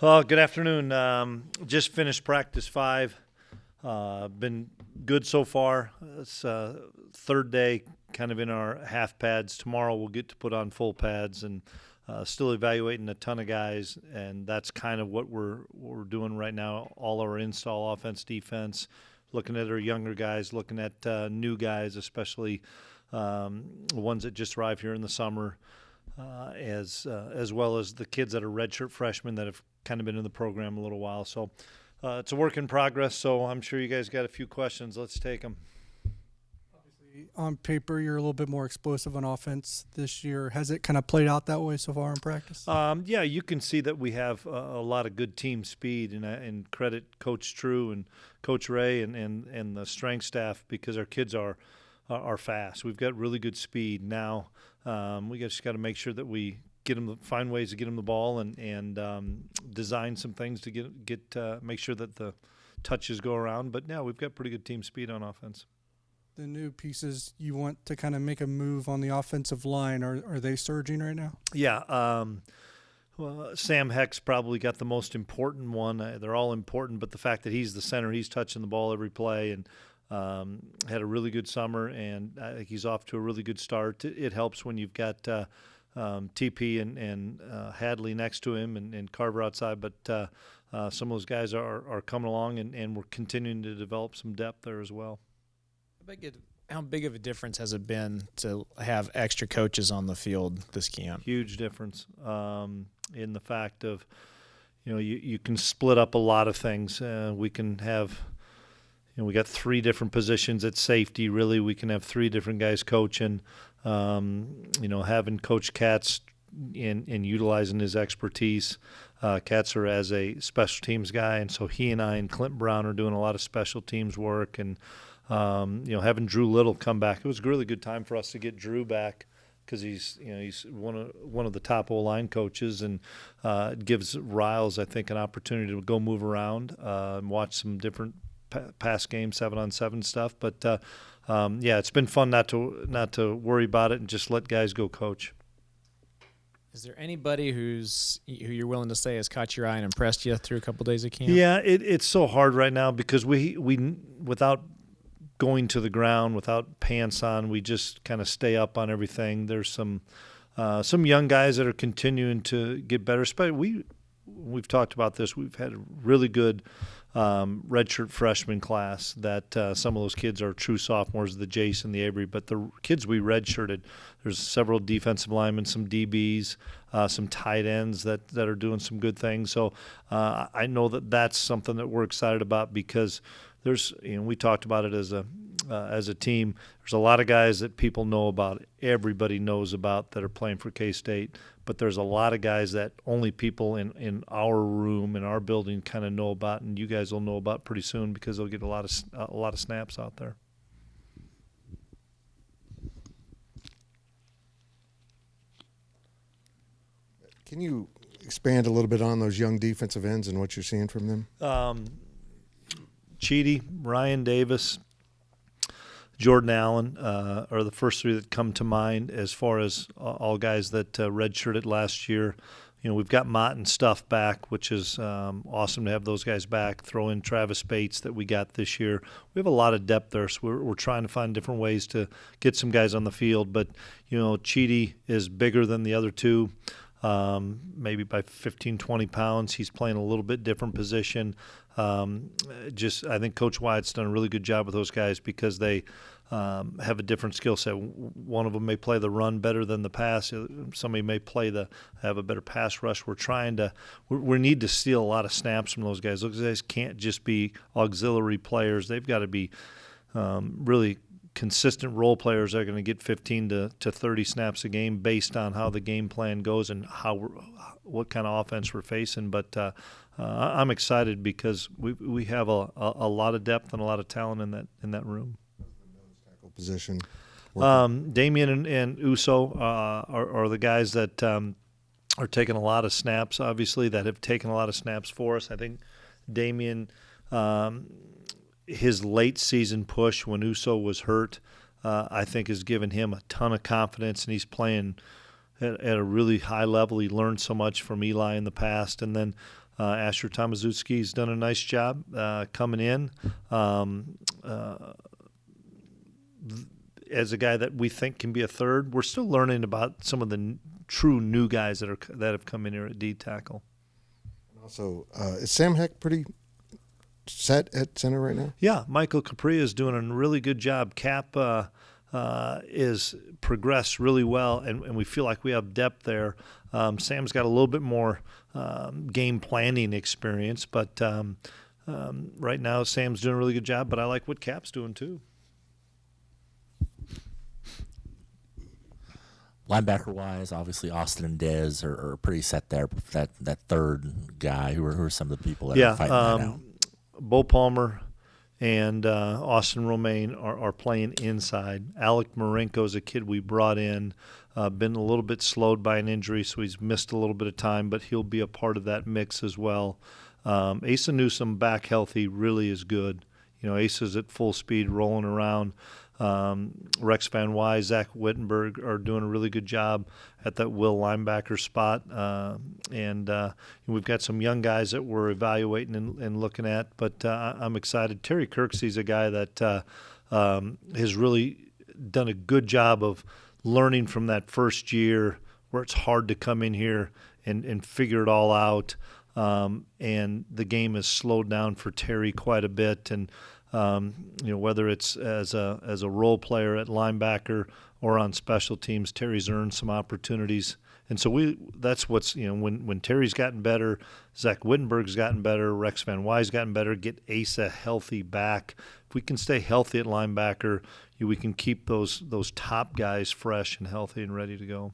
Good afternoon. Just finished practice 5. Been good so far. It's third day kind of in our half pads. Tomorrow we'll get to put on full pads and still evaluating a ton of guys, and that's kind of what we're doing right now. All our install offense, defense, looking at our younger guys, looking at new guys, especially ones that just arrived here in the summer, as well as the kids that are redshirt freshmen that have kind of been in the program a little while. So it's a work in progress, so I'm sure you guys got a few questions. Let's take them. Obviously, on paper, you're a little bit more explosive on offense this year. Has it kind of played out that way so far in practice? Yeah, you can see that we have a lot of good team speed, and credit Coach True and Coach Ray and the strength staff, because our kids are fast. We've got really good speed now. We just got to make sure that we find ways to get them the ball and design some things to make sure that the touches go around. But yeah, we've got pretty good team speed on offense. The new pieces you want to kind of make a move on the offensive line, are they surging right now? Yeah. Well, Sam Heck's probably got the most important one. They're all important, but the fact that he's the center, he's touching the ball every play, and had a really good summer, and I think he's off to a really good start. It helps when you've got TP and Hadley next to him and Carver outside, but some of those guys are coming along, and we're continuing to develop some depth there as well. How big of a difference has it been to have extra coaches on the field this camp? Huge difference in the fact of, you can split up a lot of things. We can have, we got 3 different positions at safety. Really, we can have 3 different guys coaching. Having Coach Katz in utilizing his expertise. Katzer as a special teams guy, and so he and I and Clint Brown are doing a lot of special teams work, and having Drew Little come back. It was a really good time for us to get Drew back, because he's one of the top O-line coaches, and it gives Riles, I think, an opportunity to go move around and watch some different pass game 7-on-7 stuff. But it's been fun not to worry about it and just let guys go coach. Is there anybody who you're willing to say has caught your eye and impressed you through a couple days of camp? Yeah, it's so hard right now, because we without going to the ground, without pants on, we just kind of stay up on everything. There's some young guys that are continuing to get better. We've talked about this. We've had a really good redshirt freshman class that some of those kids are true sophomores, the Jason, the Avery, but the kids we redshirted, there's several defensive linemen, some DBs, some tight ends that are doing some good things. So I know that's something that we're excited about, because we talked about it as a team. There's a lot of guys that people know about, everybody knows about, that are playing for K-State, but there's a lot of guys that only people in our room, in our building, kind of know about, and you guys will know about pretty soon, because they'll get a lot of snaps out there. Can you expand a little bit on those young defensive ends and what you're seeing from them? Cheedy, Ryan Davis, Jordan Allen are the first 3 that come to mind as far as all guys that redshirted last year. We've got Mott and Stuff back, which is awesome to have those guys back. Throw in Travis Bates that we got this year. We have a lot of depth there, so we're trying to find different ways to get some guys on the field. But, Cheedy is bigger than the other 2. Maybe by 15, 20 pounds. He's playing a little bit different position. I think Coach Wyatt's done a really good job with those guys, because they have a different skill set. One of them may play the run better than the pass. Somebody may have a better pass rush. We need to steal a lot of snaps from those guys. Those guys can't just be auxiliary players. They've got to be really consistent role players that are going to get 15 to 30 snaps a game based on how the game plan goes and what kind of offense we're facing. But I'm excited, because we have a lot of depth and a lot of talent in that room. Tackle position. Damian and Uso are the guys that are taking a lot of snaps, obviously, that have taken a lot of snaps for us. I think Damian, his late season push when Uso was hurt, I think has given him a ton of confidence, and he's playing at a really high level. He learned so much from Eli in the past. And then Asher Tomaszewski's done a nice job coming in as a guy that we think can be a third. We're still learning about some of the true new guys that have come in here at D tackle. Also, is Sam Heck pretty set at center right now? Yeah, Michael Capria is doing a really good job. Cap is progressed really well, and we feel like we have depth there. Sam's got a little bit more game planning experience, but right now Sam's doing a really good job, but I like what Cap's doing too. Linebacker-wise, obviously Austin and Dez are pretty set there. That third guy, who are some of the people that are fighting that out? Bo Palmer and Austin Romaine are playing inside. Alec Marenko is a kid we brought in, been a little bit slowed by an injury, so he's missed a little bit of time, but he'll be a part of that mix as well. Asa Newsome back healthy really is good. Asa's at full speed rolling around. Rex Van Wy, Zach Wittenberg are doing a really good job at that will linebacker spot. And we've got some young guys that we're evaluating and looking at, but I'm excited. Terry Kirksey's a guy that has really done a good job of learning from that first year where it's hard to come in here and figure it all out. And the game has slowed down for Terry quite a bit. And whether it's as a role player at linebacker or on special teams, Terry's earned some opportunities. And so that's what's, when Terry's gotten better, Zach Wittenberg's gotten better, Rex Van Wy's gotten better, get Asa healthy back. If we can stay healthy at linebacker, we can keep those top guys fresh and healthy and ready to go.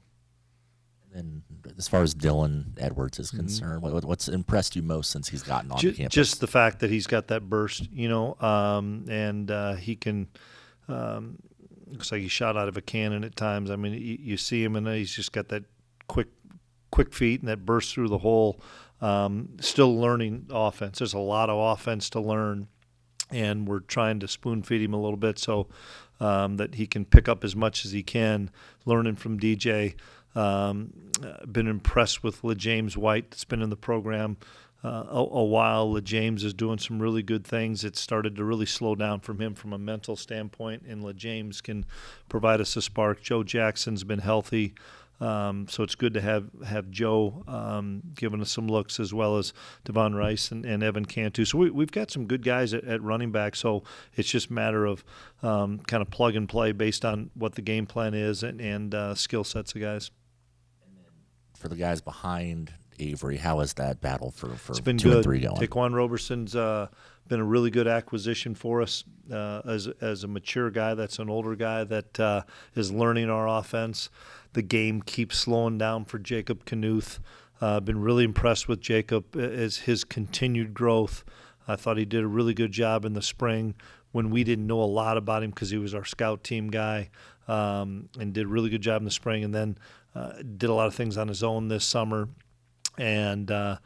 And as far as Dylan Edwards is concerned, what's impressed you most since he's gotten on campus? Just the fact that he's got that burst, and he can looks like he shot out of a cannon at times. I mean, you see him, and he's just got that quick feet and that burst through the hole. Still learning offense. There's a lot of offense to learn, and we're trying to spoon feed him a little bit so that he can pick up as much as he can, learning from DJ. Been impressed with LeJames White that's been in the program a while. LeJames is doing some really good things. It started to really slow down from him from a mental standpoint, and LeJames can provide us a spark. Joe Jackson's been healthy, so it's good to have Joe giving us some looks, as well as Devon Rice and Evan Cantu. So we've got some good guys at running back, so it's just a matter of kind of plug and play based on what the game plan is and skill sets of guys. For the guys behind Avery, how is that battle for it's been 2 good. and 3 going? Taquan Roberson's been a really good acquisition for us as a mature guy. That's an older guy that is learning our offense. The game keeps slowing down for Jacob Knuth. Been really impressed with Jacob as his continued growth. I thought he did a really good job in the spring when we didn't know a lot about him because he was our scout team guy, and did a really good job in the spring, and then did a lot of things on his own this summer. And I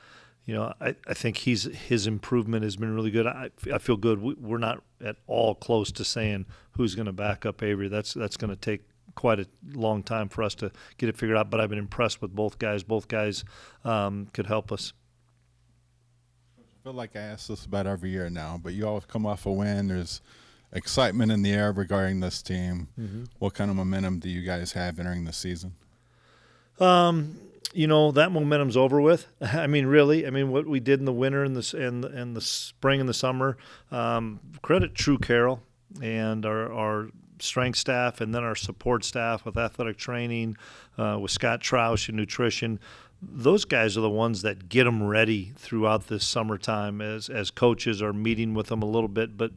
think his improvement has been really good. I feel good. We're not at all close to saying who's going to back up Avery. That's going to take quite a long time for us to get it figured out. But I've been impressed with both guys. Both guys could help us. I feel like I ask this about every year now, but you always come off a win. There's excitement in the air regarding this team. Mm-hmm. What kind of momentum do you guys have entering the season? That momentum's over with. I mean, really. I mean, what we did in the winter and the spring and the summer. Credit True Carroll and our strength staff, and then our support staff with athletic training, with Scott Troush and nutrition. Those guys are the ones that get them ready throughout this summertime as coaches are meeting with them a little bit, but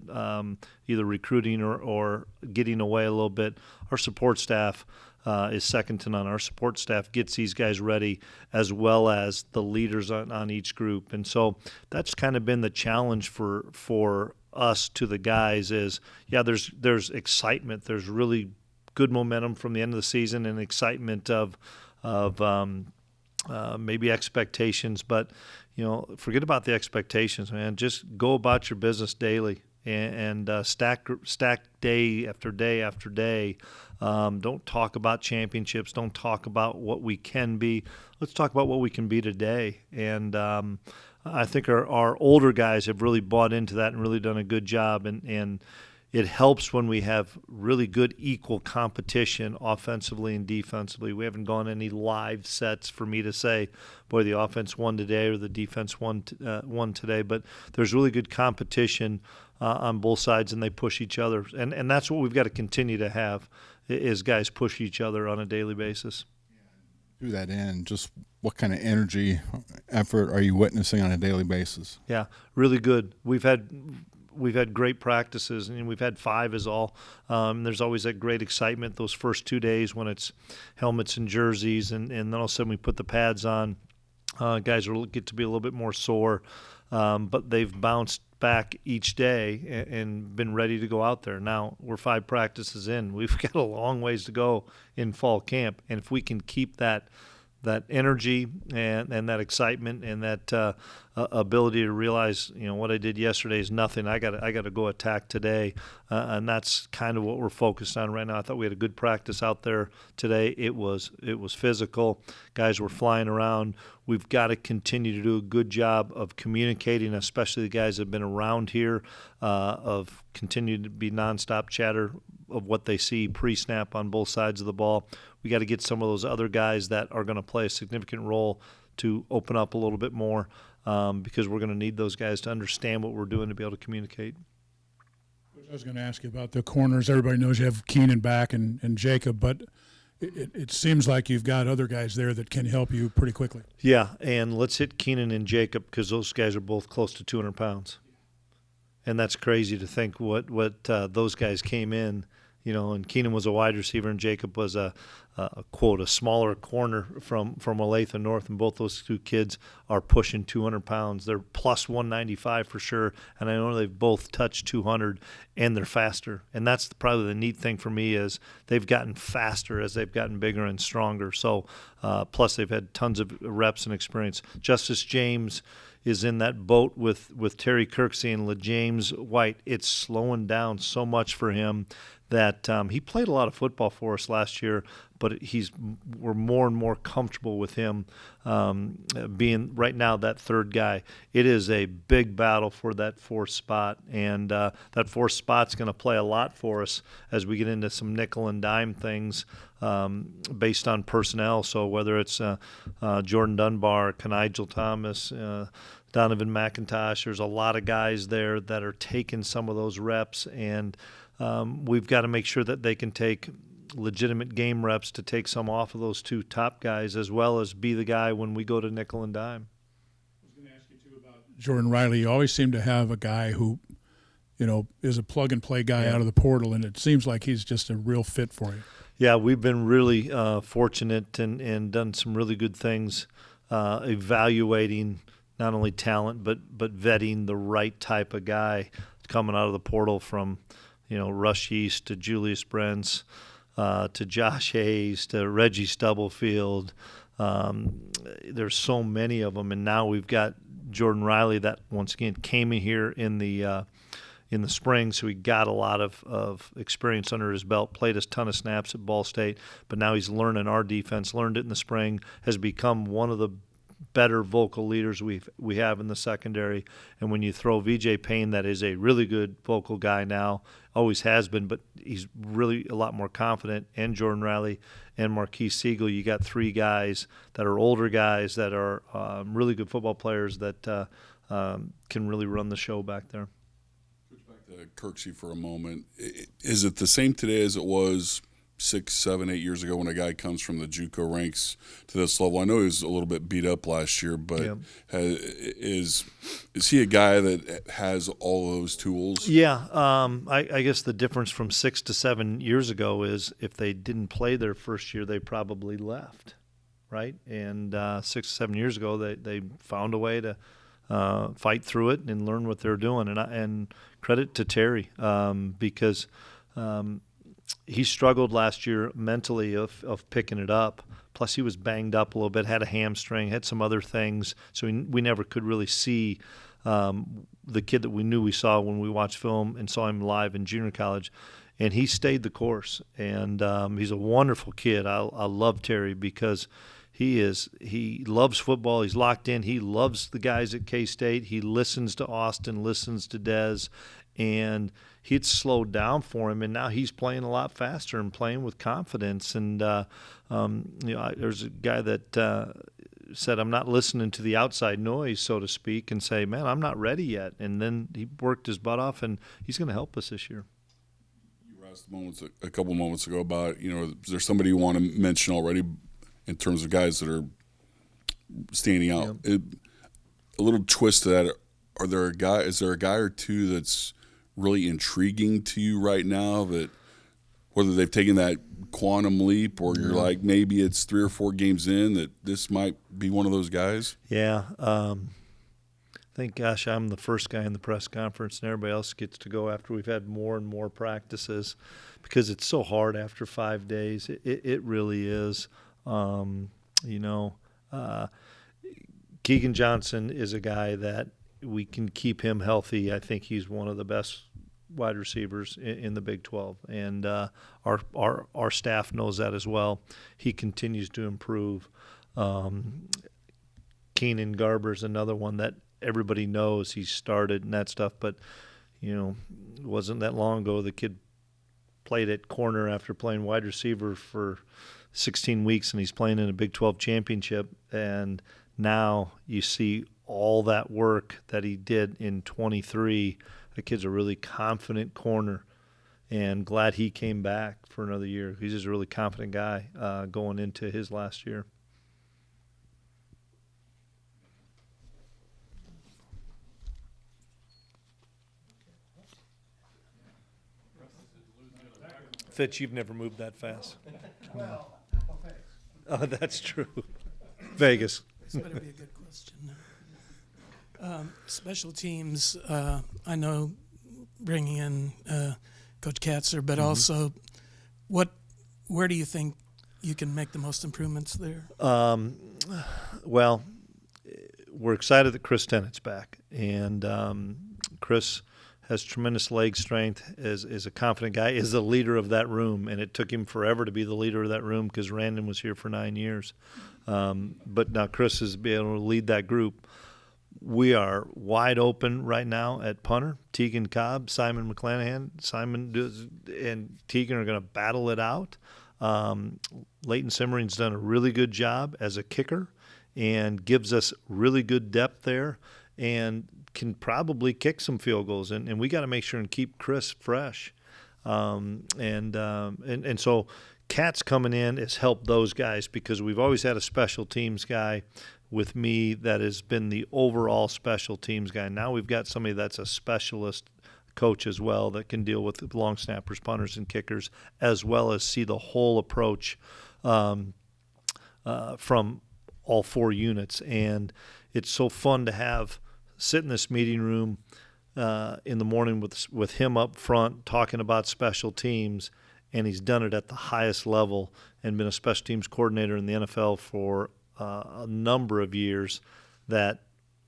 either recruiting or getting away a little bit. Our support staff is second to none. Our support staff gets these guys ready, as well as the leaders on each group. And so that's kind of been the challenge for us to the guys is, there's excitement. There's really good momentum from the end of the season and excitement of maybe expectations. But, forget about the expectations, man. Just go about your business daily and stack day after day after day. Don't talk about championships. Don't talk about what we can be. Let's talk about what we can be today. And I think our older guys have really bought into that and really done a good job, and it helps when we have really good equal competition offensively and defensively. We haven't gone any live sets for me to say, boy, the offense won today or the defense won today, but there's really good competition on both sides, and they push each other. And that's what we've got to continue to have, is guys push each other on a daily basis. To that end, just what kind of energy, effort are you witnessing on a daily basis? Yeah, really good. We've had great practices, and we've had 5 is all. There's always that great excitement those first 2 days when it's helmets and jerseys, and then all of a sudden we put the pads on. Guys will get to be a little bit more sore, but they've bounced back each day and been ready to go out there. Now we're 5 practices in. We've got a long ways to go in fall camp, and if we can keep that energy and that excitement and that ability to realize, what I did yesterday is nothing. I got to go attack today, and that's kind of what we're focused on right now. I thought we had a good practice out there today. It was physical. Guys were flying around. We've got to continue to do a good job of communicating, especially the guys that have been around here, of continuing to be nonstop chatter of what they see pre-snap on both sides of the ball. We got to get some of those other guys that are going to play a significant role to open up a little bit more, because we're going to need those guys to understand what we're doing to be able to communicate. I was going to ask you about the corners. Everybody knows you have Keenan back and Jacob, but it seems like you've got other guys there that can help you pretty quickly. Yeah, and let's hit Keenan and Jacob, because those guys are both close to 200 pounds. And that's crazy to think what those guys came in, and Keenan was a wide receiver and Jacob was a smaller corner from Olathe North, and both those 2 kids are pushing 200 pounds. They're plus 195 for sure, and I know they've both touched 200, and they're faster. And that's probably the neat thing for me, is they've gotten faster as they've gotten bigger and stronger. So plus they've had tons of reps and experience. Justice James is in that boat with Terry Kirksey and LeJames White. It's slowing down so much for him that he played a lot of football for us last year, but we're more and more comfortable with him being right now that third guy. It is a big battle for that 4th spot, and that 4th spot's going to play a lot for us as we get into some nickel and dime things based on personnel. So whether it's Jordan Dunbar, Kenigel Thomas, Donovan McIntosh, there's a lot of guys there that are taking some of those reps, and we've got to make sure that they can take legitimate game reps to take some off of those 2 top guys, as well as be the guy when we go to nickel and dime. I was going to ask you, too, about Jordan Riley. You always seem to have a guy who, is a plug-and-play guy out of the portal, and it seems like he's just a real fit for you. Yeah, we've been really fortunate and done some really good things evaluating not only talent but vetting the right type of guy coming out of the portal, from Rush East to Julius Brents, to Josh Hayes, to Reggie Stubblefield. There's so many of them, and now we've got Jordan Riley that once again came in here in the spring, so he got a lot of experience under his belt, played a ton of snaps at Ball State, but now he's learning our defense, learned it in the spring, has become one of the better vocal leaders we have in the secondary. And when you throw VJ Payne, that is a really good vocal guy now, always has been, but he's really a lot more confident, and Jordan Riley and Marquise Siegel, you got 3 guys that are older guys that are really good football players that can really run the show back there. Switch back to Kirksey for a moment. Is it the same today as it was 6, 7, 8 years ago when a guy comes from the JUCO ranks to this level? I know he was a little bit beat up last year, but is he a guy that has all those tools? Yeah, I guess the difference from 6 to 7 years ago is if they didn't play their first year, they probably left, right? And 6 to 7 years ago, they found a way to fight through it and learn what they're doing. And credit to Terry, because he struggled last year mentally of picking it up. Plus, he was banged up a little bit, had a hamstring, had some other things. So we never could really see the kid that we knew we saw when we watched film and saw him live in junior college. And he stayed the course. And he's a wonderful kid. I love Terry because He loves football. He's locked in. He loves the guys at K-State. He listens to Austin, listens to Dez, and it's slowed down for him. And now he's playing a lot faster and playing with confidence. And there's a guy that said, "I'm not listening to the outside noise, so to speak," and say, "Man, I'm not ready yet." And then he worked his butt off, and he's going to help us this year. You were asked a couple moments ago about, is there somebody you want to mention already in terms of guys that are standing out? Yeah. A little twist to that. Is there a guy or two that's really intriguing to you right now, that whether they've taken that quantum leap or you're like, maybe it's 3 or 4 games in that this might be one of those guys? Yeah. I think, gosh, I'm the first guy in the press conference, and everybody else gets to go after we've had more and more practices, because it's so hard after 5 days. It really is. Keegan Johnson is a guy that we can keep him healthy. I think he's one of the best wide receivers in the Big 12, and our staff knows that as well. He continues to improve. Keenan Garber's another one that everybody knows he started and that stuff, but it wasn't that long ago the kid played at corner after playing wide receiver for 16 weeks, and he's playing in a Big 12 championship. And now you see all that work that he did in 23. The kid's a really confident corner, and glad he came back for another year. He's just a really confident guy going into his last year. Fitch, you've never moved that fast. Oh, that's true. Vegas. This better be a good question. Special teams, I know bringing in Coach Katzer, but also where do you think you can make the most improvements there? Well, we're excited that Chris Tennett's back, and Chris has tremendous leg strength, is a confident guy, is the leader of that room, and it took him forever to be the leader of that room because Randon was here for 9 years. But now Chris is being able to lead that group. We are wide open right now at punter. Tegan Cobb, Simon McClanahan, and Tegan are going to battle it out. Leighton Simmering's done a really good job as a kicker and gives us really good depth there, and can probably kick some field goals, and we got to make sure and keep Chris fresh, and so Kat's coming in has helped those guys, because we've always had a special teams guy with me that has been the overall special teams guy. Now we've got somebody that's a specialist coach as well that can deal with long snappers, punters, and kickers, as well as see the whole approach from all 4 units. And it's so fun to sit in this meeting room in the morning with him up front talking about special teams, and he's done it at the highest level and been a special teams coordinator in the NFL for a number of years, that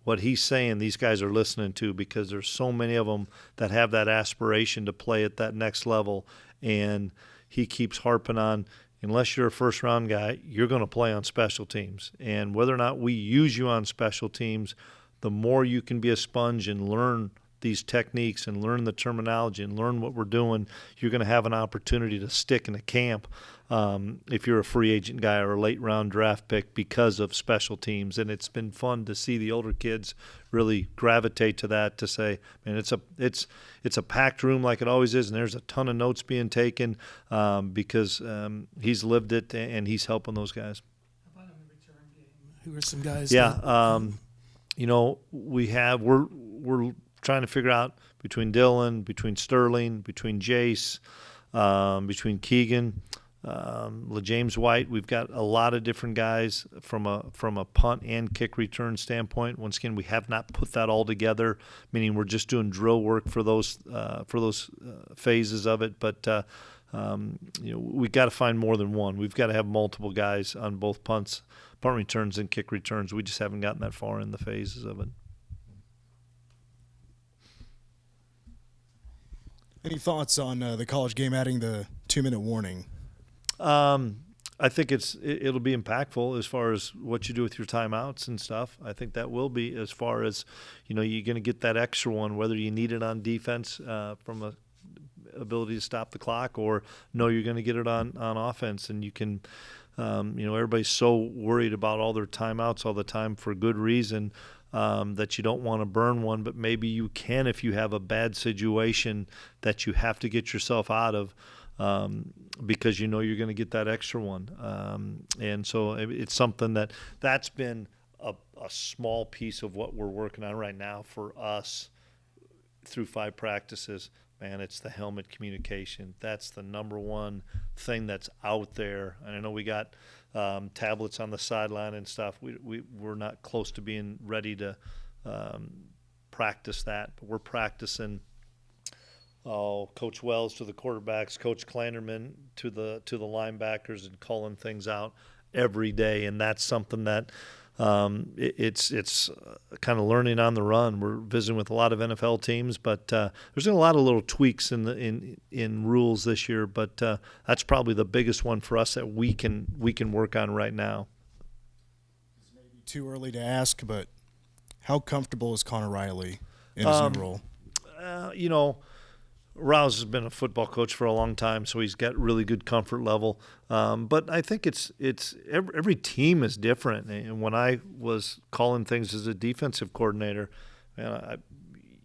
what he's saying these guys are listening to, because there's so many of them that have that aspiration to play at that next level. And he keeps harping on, unless you're a first-round guy, you're going to play on special teams. And whether or not we use you on special teams, the more you can be a sponge and learn these techniques and learn the terminology and learn what we're doing, you're going to have an opportunity to stick in a camp if you're a free agent guy or a late-round draft pick because of special teams. And it's been fun to see the older kids really gravitate to that, to say, man, it's a packed room like it always is, and there's a ton of notes being taken because he's lived it and he's helping those guys. How about in the return game? Who are some guys? Yeah, we're trying to figure out between Dylan, between Sterling, between Jace, between Keegan, LaJames White. We've got a lot of different guys from a punt and kick return standpoint. Once again, we have not put that all together, meaning we're just doing drill work for those phases of it. But we got to find more than one. We've got to have multiple guys on both punt returns and kick returns. We just haven't gotten that far in the phases of it. Any thoughts on the college game adding the 2-minute warning? I think it'll be impactful as far as what you do with your timeouts and stuff. I think that will be, as far as, you're going to get that extra one, whether you need it on defense from a ability to stop the clock, or no, you're going to get it on offense, and you can. Everybody's so worried about all their timeouts all the time for good reason, that you don't want to burn one, but maybe you can if you have a bad situation that you have to get yourself out of, because you're going to get that extra one. And so it's something that's been a small piece of what we're working on right now for us through 5 practices. Man, it's the helmet communication. That's the number one thing that's out there. And I know we got tablets on the sideline and stuff. We're not close to being ready to practice that, but we're practicing. Coach Wells to the quarterbacks, Coach Klanderman to the linebackers, and calling things out every day. And that's something that it's kind of learning on the run. We're visiting with a lot of NFL teams, but there's a lot of little tweaks in rules this year. But that's probably the biggest one for us that we can work on right now. It's maybe too early to ask, but how comfortable is Connor Riley in his new role? Rouse has been a football coach for a long time, so he's got really good comfort level. But I think it's every team is different. And when I was calling things as a defensive coordinator,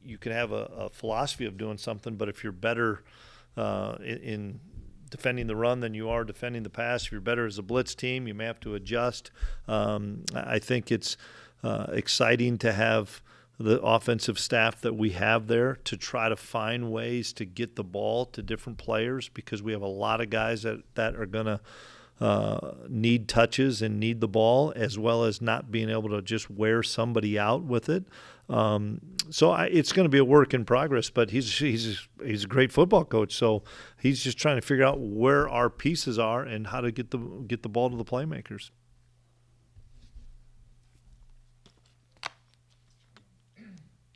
you can have a philosophy of doing something, but if you're better in defending the run than you are defending the pass, if you're better as a blitz team, you may have to adjust. I think it's exciting to have the offensive staff that we have there to try to find ways to get the ball to different players, because we have a lot of guys that are going to need touches and need the ball, as well as not being able to just wear somebody out with it. So it's going to be a work in progress, but he's a great football coach, so he's just trying to figure out where our pieces are and how to get the ball to the playmakers.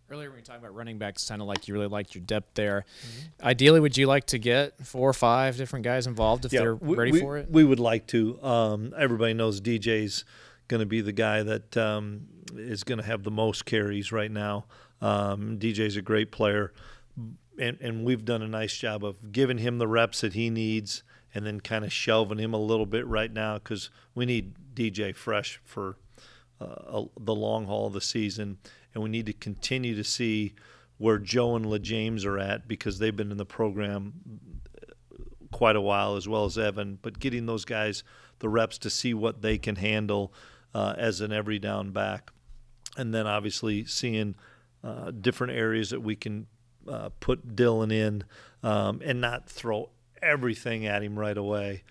Earlier when we talked about running backs, it sounded like you really liked your depth there. Mm-hmm. Ideally, would you like to get 4 or 5 different guys involved if they're ready for it? We would like to. Everybody knows DJ's going to be the guy that is going to have the most carries right now. DJ's a great player, and we've done a nice job of giving him the reps that he needs and then kind of shelving him a little bit right now, because we need DJ fresh for the long haul of the season. And we need to continue to see where Joe and LeJames are at, because they've been in the program quite a while, as well as Evan. But getting those guys the reps to see what they can handle as an every down back. And then obviously seeing different areas that we can put Dylan in and not throw everything at him right away.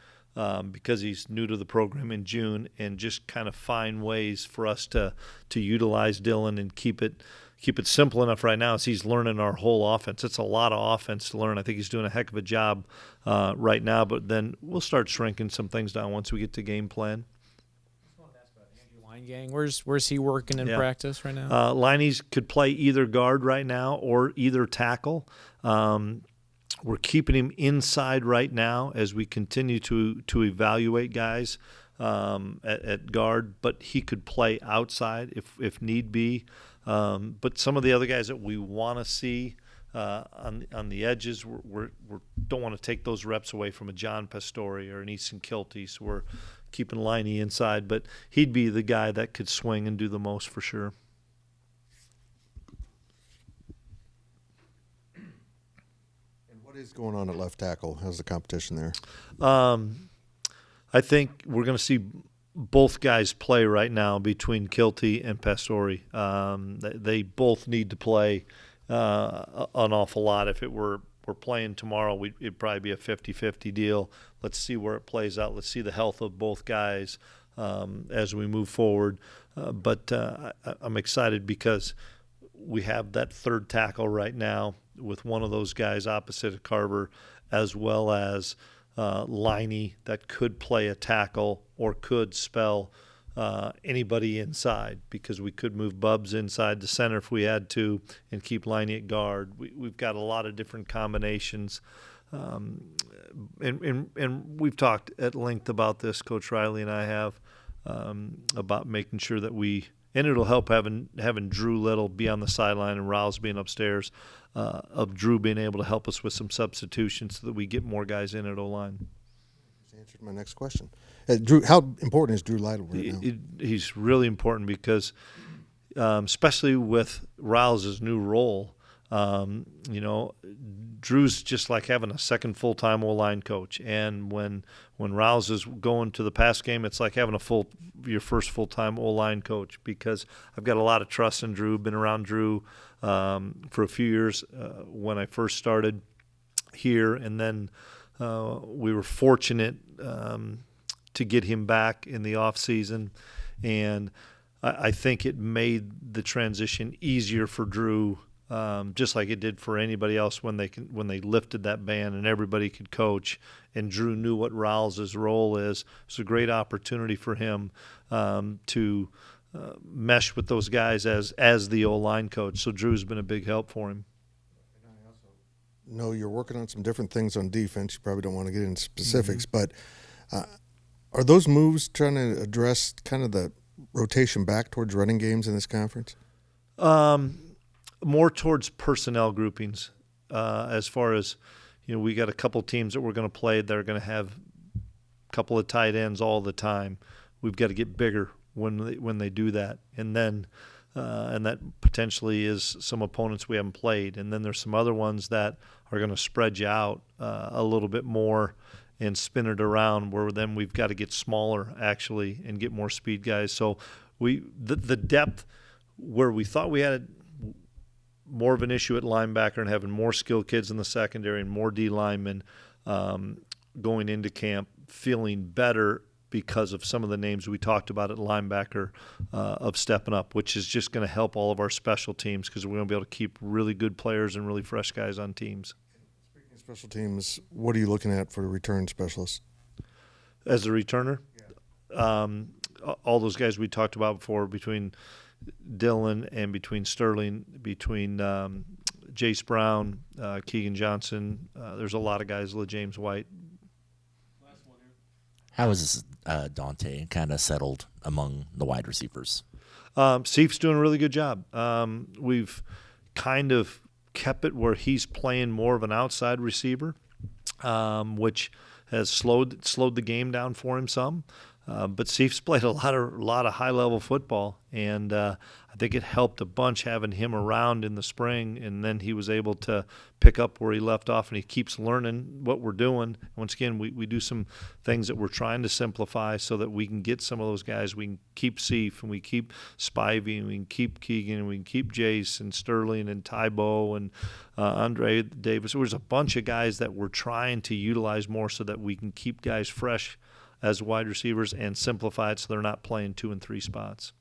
Because he's new to the program in June, and just kind of find ways for us to utilize Dylan and keep it simple enough right now as he's learning our whole offense. It's a lot of offense to learn. I think he's doing a heck of a job right now, but then we'll start shrinking some things down once we get to game plan. I just wanted to ask about Andrew Line Gang. Where's he working in practice right now? Liney's could play either guard right now or either tackle. We're keeping him inside right now as we continue to evaluate guys at guard, but he could play outside if need be. But some of the other guys that we want to see on the edges, we don't want to take those reps away from a John Pastore or an Easton Kilty, so we're keeping Liney inside. But he'd be the guy that could swing and do the most for sure. What is going on at left tackle? How's the competition there? I think we're going to see both guys play right now between Kilty and Pastore. They both need to play an awful lot. If it were playing tomorrow, it'd probably be a 50-50 deal. Let's see where it plays out. Let's see the health of both guys as we move forward. But I'm excited because we have that third tackle right now with one of those guys opposite of Carver, as well as Liney that could play a tackle or could spell anybody inside, because we could move Bubs inside the center if we had to and keep Liney at guard. We've got a lot of different combinations and we've talked at length about this, Coach Riley and I have, about making sure that and it'll help having Drew Little be on the sideline and Rouse being upstairs, of Drew being able to help us with some substitutions so that we get more guys in at O-line. You answered my next question. Drew, how important is Drew Lytle right now? He's really important because, especially with Rouse's new role, Drew's just like having a second full-time O-line coach. And when Rouse is going to the pass game, it's like having your first full-time O-line coach, because I've got a lot of trust in Drew. Been around Drew for a few years when I first started here, and then we were fortunate to get him back in the off season, and I think it made the transition easier for Drew. Just like it did for anybody else when they lifted that ban and everybody could coach, and Drew knew what Rouse's role is. It's a great opportunity for him to mesh with those guys as the O-line coach. So Drew's been a big help for him. No, you're working on some different things on defense. You probably don't want to get into specifics, but are those moves trying to address kind of the rotation back towards running games in this conference? More towards personnel groupings, as far as, we got a couple teams that we're going to play that are going to have a couple of tight ends all the time. We've got to get bigger when they do that, and then and that potentially is some opponents we haven't played, and then there's some other ones that are going to spread you out a little bit more and spin it around, where then we've got to get smaller actually and get more speed guys. So the depth where we thought we had more of an issue at linebacker and having more skilled kids in the secondary and more D linemen going into camp feeling better because of some of the names we talked about at linebacker of stepping up, which is just going to help all of our special teams, because we're going to be able to keep really good players and really fresh guys on teams. Speaking of special teams, what are you looking at for the return specialists? As a returner? Yeah. All those guys we talked about before, between Dylan and between Sterling, between Jace Brown, Keegan Johnson. There's a lot of guys, James White. How is Dante kind of settled among the wide receivers? Seif's doing a really good job. We've kind of kept it where he's playing more of an outside receiver, which has slowed the game down for him some. But Seif's played a lot of high-level football, and I think it helped a bunch having him around in the spring, and then he was able to pick up where he left off, and he keeps learning what we're doing. Once again, we do some things that we're trying to simplify so that we can get some of those guys. We can keep Seif, and we keep Spivey, and we can keep Keegan, and we can keep Jace and Sterling and Tybo and Andre Davis. There's a bunch of guys that we're trying to utilize more so that we can keep guys fresh as wide receivers and simplify it so they're not playing 2 and 3 spots.